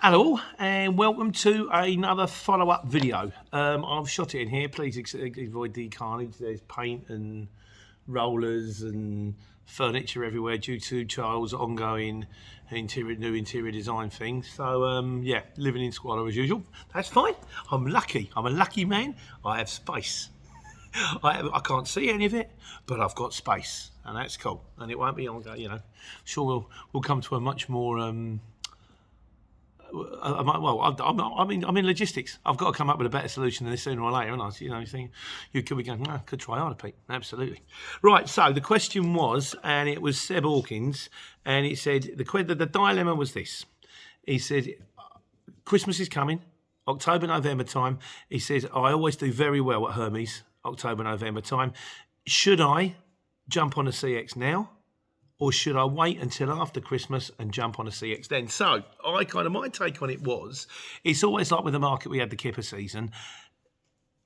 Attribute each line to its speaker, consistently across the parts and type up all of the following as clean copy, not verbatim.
Speaker 1: Hello and welcome to another follow-up video. I've shot it in here. Please avoid the carnage. There's paint and rollers and furniture everywhere due to Charles' ongoing new interior design thing. So yeah, living in squalor as usual. That's fine. I'm lucky. I'm a lucky man. I have space. I can't see any of it, but I've got space, and that's cool. And it won't be on. Sure we'll come to a much more. I'm in logistics. I've got to come up with a better solution than this sooner or later, and you think you could be going, could try harder, Pete. Absolutely. Right. So the question was, and it was Seb Hawkins, and it said the dilemma was this. He said, Christmas is coming, October, November time. He said, I always do very well at Hermes, October, November time. Should I jump on a CX now? Or should I wait until after Christmas and jump on a CX then? So my take on it was, it's always like with the market, we had the kipper season.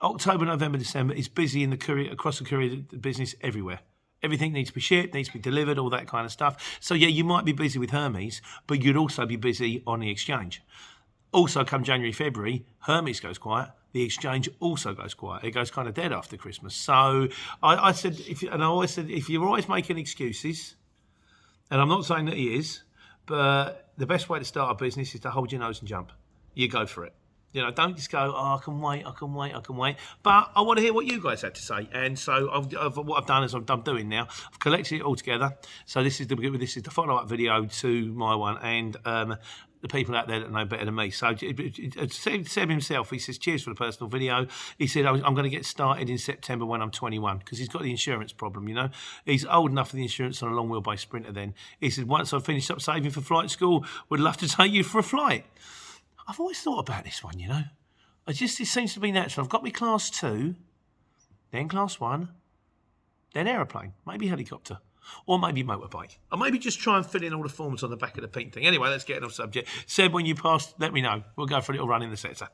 Speaker 1: October, November, December is busy in the courier, across the courier business everywhere. Everything needs to be shipped, needs to be delivered, all that kind of stuff. So yeah, you might be busy with Hermes, but you'd also be busy on the exchange. Also, come January, February, Hermes goes quiet. The exchange also goes quiet. It goes kind of dead after Christmas. So I said, if you're always making excuses, and I'm not saying that he is, but the best way to start a business is to hold your nose and jump. You go for it. Don't just go, I can wait. But I want to hear what you guys had to say. And so what I've done is I'm doing now. I've collected it all together. So this is the follow-up video to my one. And the people out there that know better than me. So Seb himself, he says, cheers for the personal video. He said, I'm going to get started in September when I'm 21 because he's got the insurance problem, He's old enough for the insurance on a long wheelbase Sprinter then. He said, once I've finished up saving for flight school, would love to take you for a flight. I've always thought about this one, it seems to be natural. I've got my class 2, then class 1, then aeroplane, maybe helicopter. Or maybe motorbike. Or maybe just try and fill in all the forms on the back of the pink thing. Anyway, let's get off subject. Seb, when you pass, let me know. We'll go for a little run in the sector.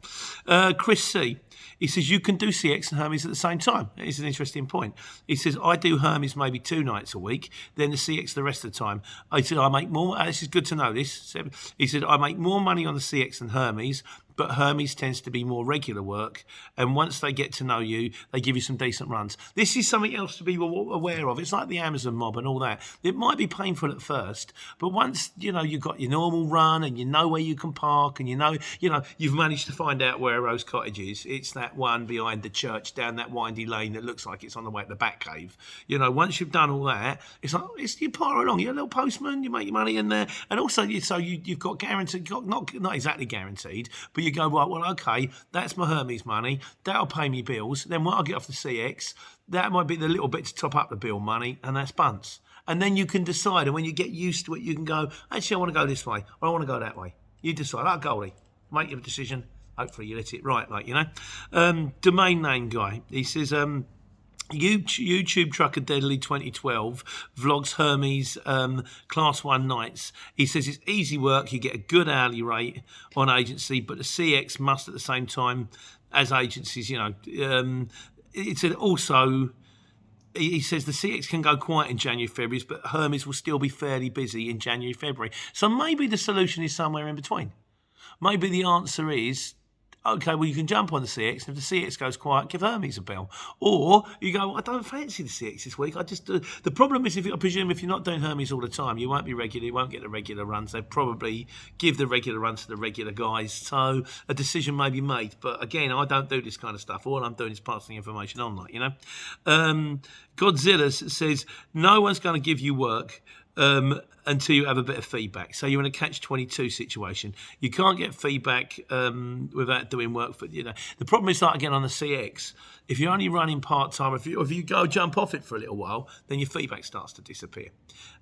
Speaker 1: Chris C. He says, you can do CX and Hermes at the same time. It's an interesting point. He says, I do Hermes maybe 2 nights a week, then the CX the rest of the time. I said, I make more. This is good to know this. Seb. He said, I make more money on the CX than Hermes, but Hermes tends to be more regular work. And once they get to know you, they give you some decent runs. This is something else to be aware of. It's like the Amazon mob and all that. It might be painful at first, but once, you've got your normal run and you know where you can park and you've managed to find out where Rose Cottage is. It's that one behind the church down that windy lane that looks like it's on the way to the Batcave. Once you've done all that, you power along. You're a little postman, you make your money in there. And also, you've got guaranteed, not exactly guaranteed, but you go, right, well, okay, that's my Hermes money. That'll pay me bills. Then when I get off the CX, that might be the little bit to top up the bill money, and that's bunts. And then you can decide, and when you get used to it, you can go, actually, I want to go this way, or I want to go that way. You decide, goalie, make your decision. Hopefully you let it right, Domain name guy, he says, YouTube Trucker Deadly 2012 vlogs Hermes class 1 nights. He says it's easy work. You get a good hourly rate on agency, but the CX must at the same time as agencies, it said also, he says the CX can go quiet in January, February, but Hermes will still be fairly busy in January, February. So maybe the solution is somewhere in between. Maybe the answer is, okay, well, you can jump on the CX, and if the CX goes quiet, give Hermes a bell. Or you go, I don't fancy the CX this week. The problem is, I presume if you're not doing Hermes all the time, you won't be regular, you won't get the regular runs. They probably give the regular runs to the regular guys. So a decision may be made. But again, I don't do this kind of stuff. All I'm doing is passing information on, Godzilla says, no one's going to give you work until you have a bit of feedback. So you're in a catch-22 situation. You can't get feedback without doing work. The problem is that, again, on the CX, if you're only running part-time, if you go jump off it for a little while, then your feedback starts to disappear.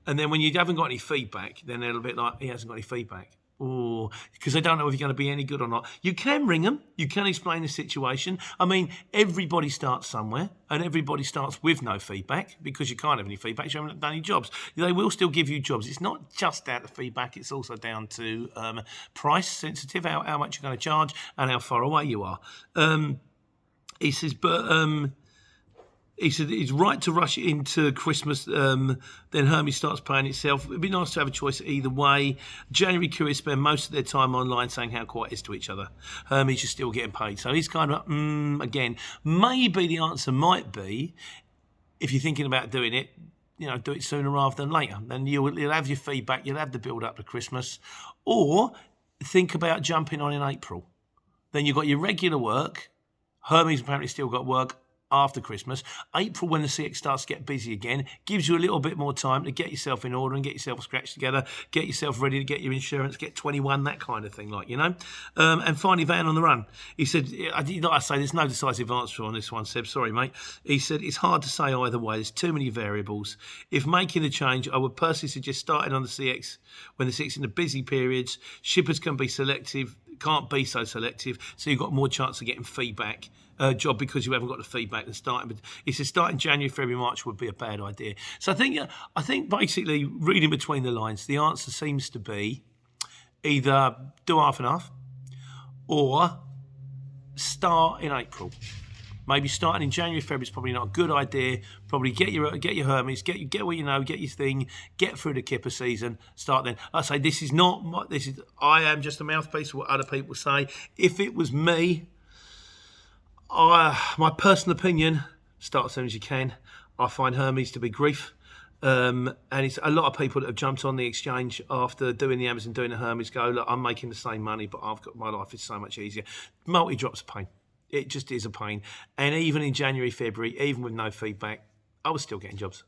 Speaker 1: And then when you haven't got any feedback, then they're a bit like, he hasn't got any feedback. Because they don't know if you're going to be any good or not. You can ring them. You can explain the situation. I mean, everybody starts somewhere, and everybody starts with no feedback because you can't have any feedback. You haven't done any jobs. They will still give you jobs. It's not just down to feedback. It's also down to price sensitive, how much you're going to charge, and how far away you are. He says, but He said it's right to rush into Christmas. Then Hermes starts paying itself. It'd be nice to have a choice either way. January couriers spend most of their time online saying how quiet it is to each other. Hermes is still getting paid. So he's kind of, again, maybe the answer might be, if you're thinking about doing it, do it sooner rather than later. Then you'll have your feedback. You'll have the build up to Christmas. Or think about jumping on in April. Then you've got your regular work. Hermes apparently still got work after Christmas. April, when the CX starts to get busy again, gives you a little bit more time to get yourself in order and get yourself scratched together, get yourself ready to get your insurance, get 21, that kind of thing, and finally, van on the run. He said, I say there's no decisive answer on this one, Seb, sorry, mate. He said, it's hard to say either way. There's too many variables. If making a change, I would personally suggest starting on the CX when the CX in the busy periods. Shippers can be selective, can't be so selective, so you've got more chance of getting feedback job because you haven't got the feedback and starting. But he says starting January, February, March would be a bad idea. So I think basically reading between the lines, the answer seems to be either do half and half or start in April. Maybe starting in January, February is probably not a good idea. Probably get your Hermes, get what you know, get your thing, get through the kipper season, start then. I say I am just a mouthpiece of what other people say. If it was me, my personal opinion, start as soon as you can. I find Hermes to be grief. And it's a lot of people that have jumped on the exchange after doing the Amazon, doing the Hermes, go, look, I'm making the same money, but my life is so much easier. Multi-drops a pain. It just is a pain. And even in January, February, even with no feedback, I was still getting jobs.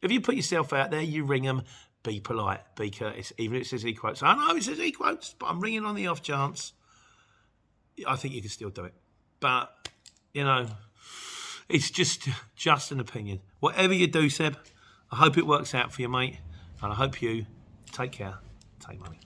Speaker 1: If you put yourself out there, you ring them, be polite, be courteous, even if it says e-quotes. I know it says e-quotes, but I'm ringing on the off chance. I think you can still do it. But, it's just an opinion. Whatever you do, Seb, I hope it works out for you, mate. And I hope you take care, take money.